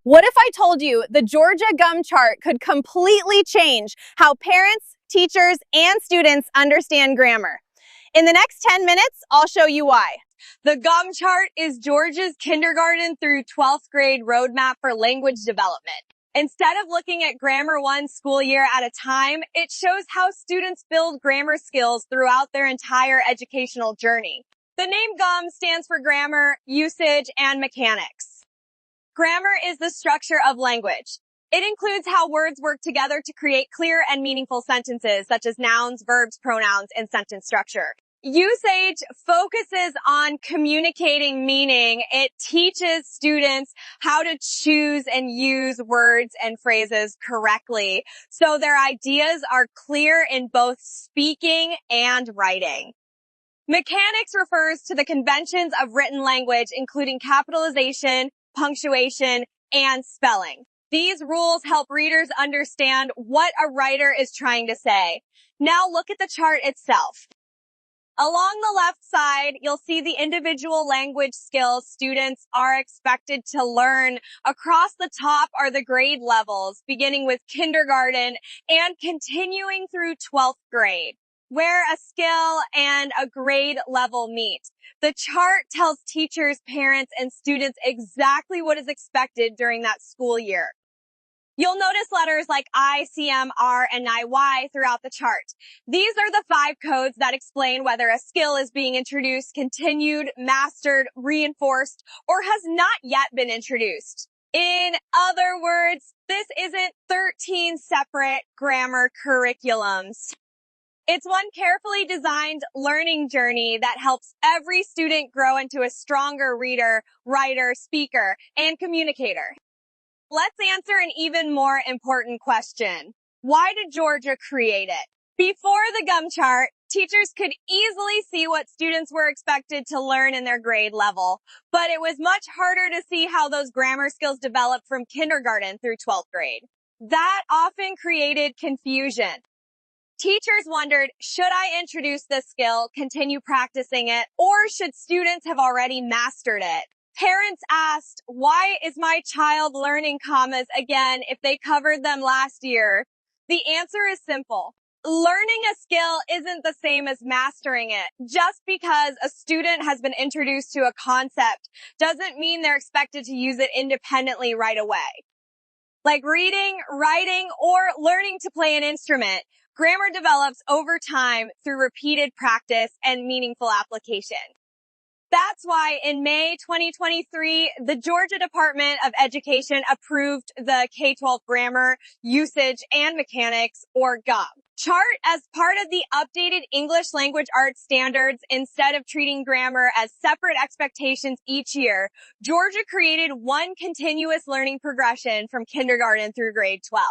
What if I told you the Georgia Gum Chart could completely change how parents, teachers, and students understand grammar? In the next 10 minutes, I'll show you why. The Gum Chart is Georgia's kindergarten through 12th grade roadmap for language development. Instead of looking at grammar one school year at a time, it shows how students build grammar skills throughout their entire educational journey. The name GUM stands for grammar, usage, and mechanics. Grammar is the structure of language. It includes how words work together to create clear and meaningful sentences, such as nouns, verbs, pronouns, and sentence structure. Usage focuses on communicating meaning. It teaches students how to choose and use words and phrases correctly, so their ideas are clear in both speaking and writing. Mechanics refers to the conventions of written language, including capitalization, punctuation, and spelling. These rules help readers understand what a writer is trying to say. Now look at the chart itself. Along the left side, you'll see the individual language skills students are expected to learn. Across the top are the grade levels, beginning with kindergarten and continuing through 12th grade, where a skill and a grade level meet. The chart tells teachers, parents, and students exactly what is expected during that school year. You'll notice letters like I, CM, R, and Y throughout the chart. These are the 5 codes that explain whether a skill is being introduced, continued, mastered, reinforced, or has not yet been introduced. In other words, this isn't 13 separate grammar curriculums. It's one carefully designed learning journey that helps every student grow into a stronger reader, writer, speaker, and communicator. Let's answer an even more important question. Why did Georgia create it? Before the GUM chart, teachers could easily see what students were expected to learn in their grade level, but it was much harder to see how those grammar skills developed from kindergarten through 12th grade. That often created confusion. Teachers wondered, should I introduce this skill, continue practicing it, or should students have already mastered it? Parents asked, why is my child learning commas again if they covered them last year? The answer is simple. Learning a skill isn't the same as mastering it. Just because a student has been introduced to a concept doesn't mean they're expected to use it independently right away. Like reading, writing, or learning to play an instrument, grammar develops over time through repeated practice and meaningful application. That's why in May 2023, the Georgia Department of Education approved the K-12 Grammar, Usage, and Mechanics, or GUM, chart as part of the updated English Language Arts standards. Instead of treating grammar as separate expectations each year, Georgia created one continuous learning progression from kindergarten through grade 12.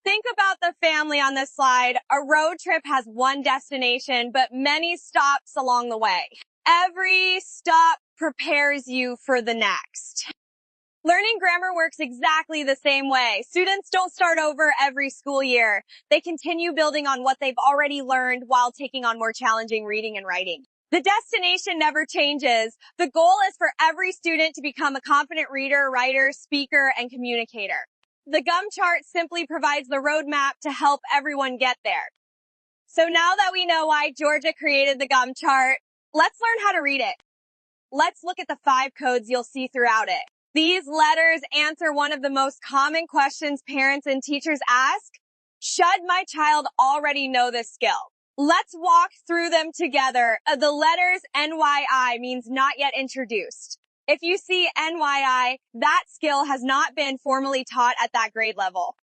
Think about the family on this slide. A road trip has one destination, but many stops along the way. Every stop prepares you for the next. Learning grammar works exactly the same way. Students don't start over every school year. They continue building on what they've already learned while taking on more challenging reading and writing. The destination never changes. The goal is for every student to become a confident reader, writer, speaker, and communicator. The GUM chart simply provides the roadmap to help everyone get there. So now that we know why Georgia created the GUM chart, let's learn how to read it. Let's look at the 5 codes you'll see throughout it. These letters answer one of the most common questions parents and teachers ask. Should my child already know this skill? Let's walk through them together. The letters NYI means not yet introduced. If you see NYI, that skill has not been formally taught at that grade level.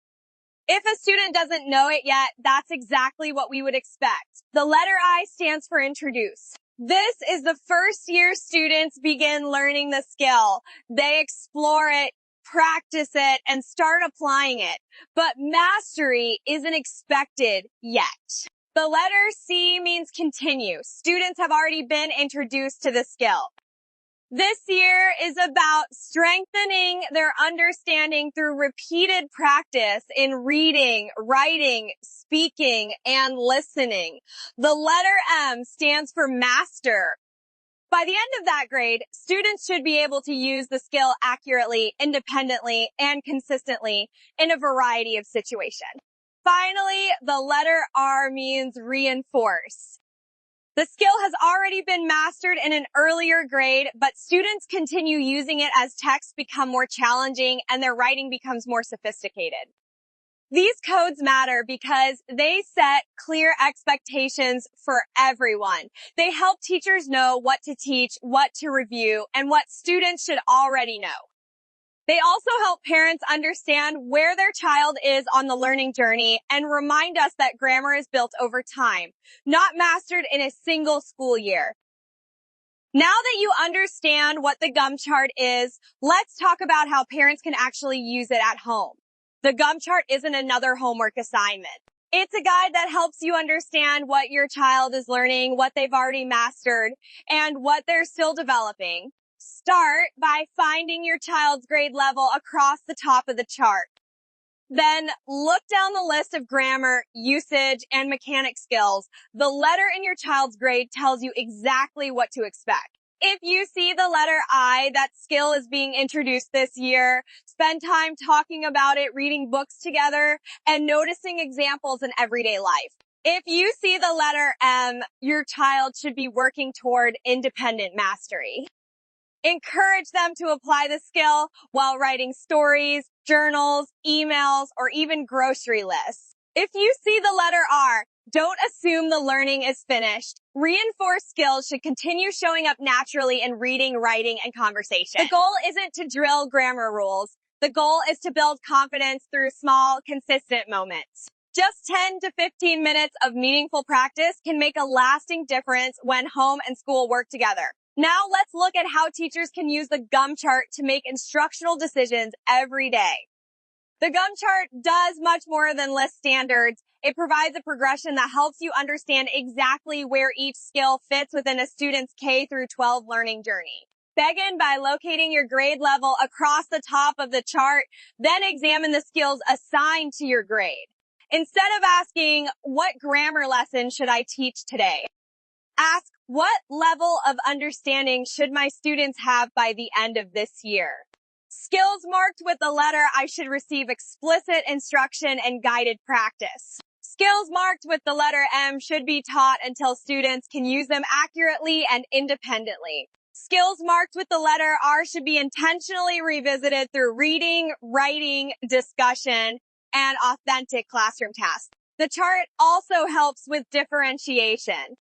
If a student doesn't know it yet, that's exactly what we would expect. The letter I stands for introduce. This is the first year students begin learning the skill. They explore it, practice it, and start applying it. But mastery isn't expected yet. The letter C means continue. Students have already been introduced to the skill. This year is about strengthening their understanding through repeated practice in reading, writing, speaking, and listening. The letter M stands for master. By the end of that grade, students should be able to use the skill accurately, independently, and consistently in a variety of situations. Finally, the letter R means reinforce. The skill has already been mastered in an earlier grade, but students continue using it as texts become more challenging and their writing becomes more sophisticated. These codes matter because they set clear expectations for everyone. They help teachers know what to teach, what to review, and what students should already know. They also help parents understand where their child is on the learning journey and remind us that grammar is built over time, not mastered in a single school year. Now that you understand what the GUM chart is, let's talk about how parents can actually use it at home. The GUM chart isn't another homework assignment. It's a guide that helps you understand what your child is learning, what they've already mastered, and what they're still developing. Start by finding your child's grade level across the top of the chart. Then look down the list of grammar, usage, and mechanic skills. The letter in your child's grade tells you exactly what to expect. If you see the letter I, that skill is being introduced this year, spend time talking about it, reading books together, and noticing examples in everyday life. If you see the letter M, your child should be working toward independent mastery. Encourage them to apply the skill while writing stories, journals, emails, or even grocery lists. If you see the letter R, don't assume the learning is finished. Reinforced skills should continue showing up naturally in reading, writing, and conversation. The goal isn't to drill grammar rules. The goal is to build confidence through small, consistent moments. Just 10 to 15 minutes of meaningful practice can make a lasting difference when home and school work together. Now let's look at how teachers can use the GUM chart to make instructional decisions every day. The GUM chart does much more than list standards. It provides a progression that helps you understand exactly where each skill fits within a student's K through 12 learning journey. Begin by locating your grade level across the top of the chart, then examine the skills assigned to your grade. Instead of asking, what grammar lesson should I teach today? Ask, what level of understanding should my students have by the end of this year? Skills marked with the letter I should receive explicit instruction and guided practice. Skills marked with the letter M should be taught until students can use them accurately and independently. Skills marked with the letter R should be intentionally revisited through reading, writing, discussion, and authentic classroom tasks. The chart also helps with differentiation.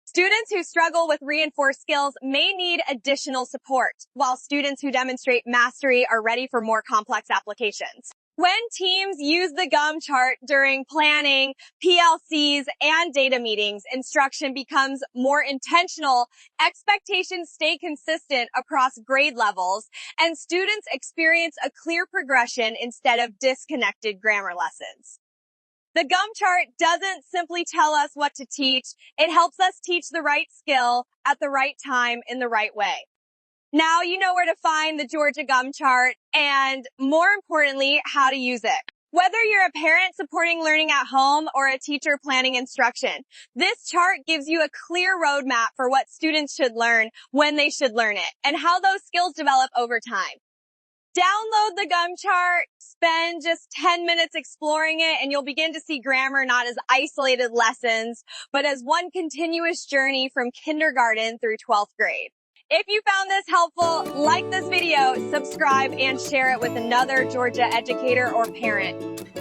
Students who struggle with reinforced skills may need additional support, while students who demonstrate mastery are ready for more complex applications. When teams use the GUM chart during planning, PLCs, and data meetings, instruction becomes more intentional, expectations stay consistent across grade levels, and students experience a clear progression instead of disconnected grammar lessons. The GUM chart doesn't simply tell us what to teach. It helps us teach the right skill at the right time in the right way. Now you know where to find the Georgia GUM chart and, more importantly, how to use it. Whether you're a parent supporting learning at home or a teacher planning instruction, this chart gives you a clear roadmap for what students should learn, when they should learn it, and how those skills develop over time. Download the GUM chart, spend just 10 minutes exploring it, and you'll begin to see grammar not as isolated lessons, but as one continuous journey from kindergarten through 12th grade. If you found this helpful, like this video, subscribe, and share it with another Georgia educator or parent.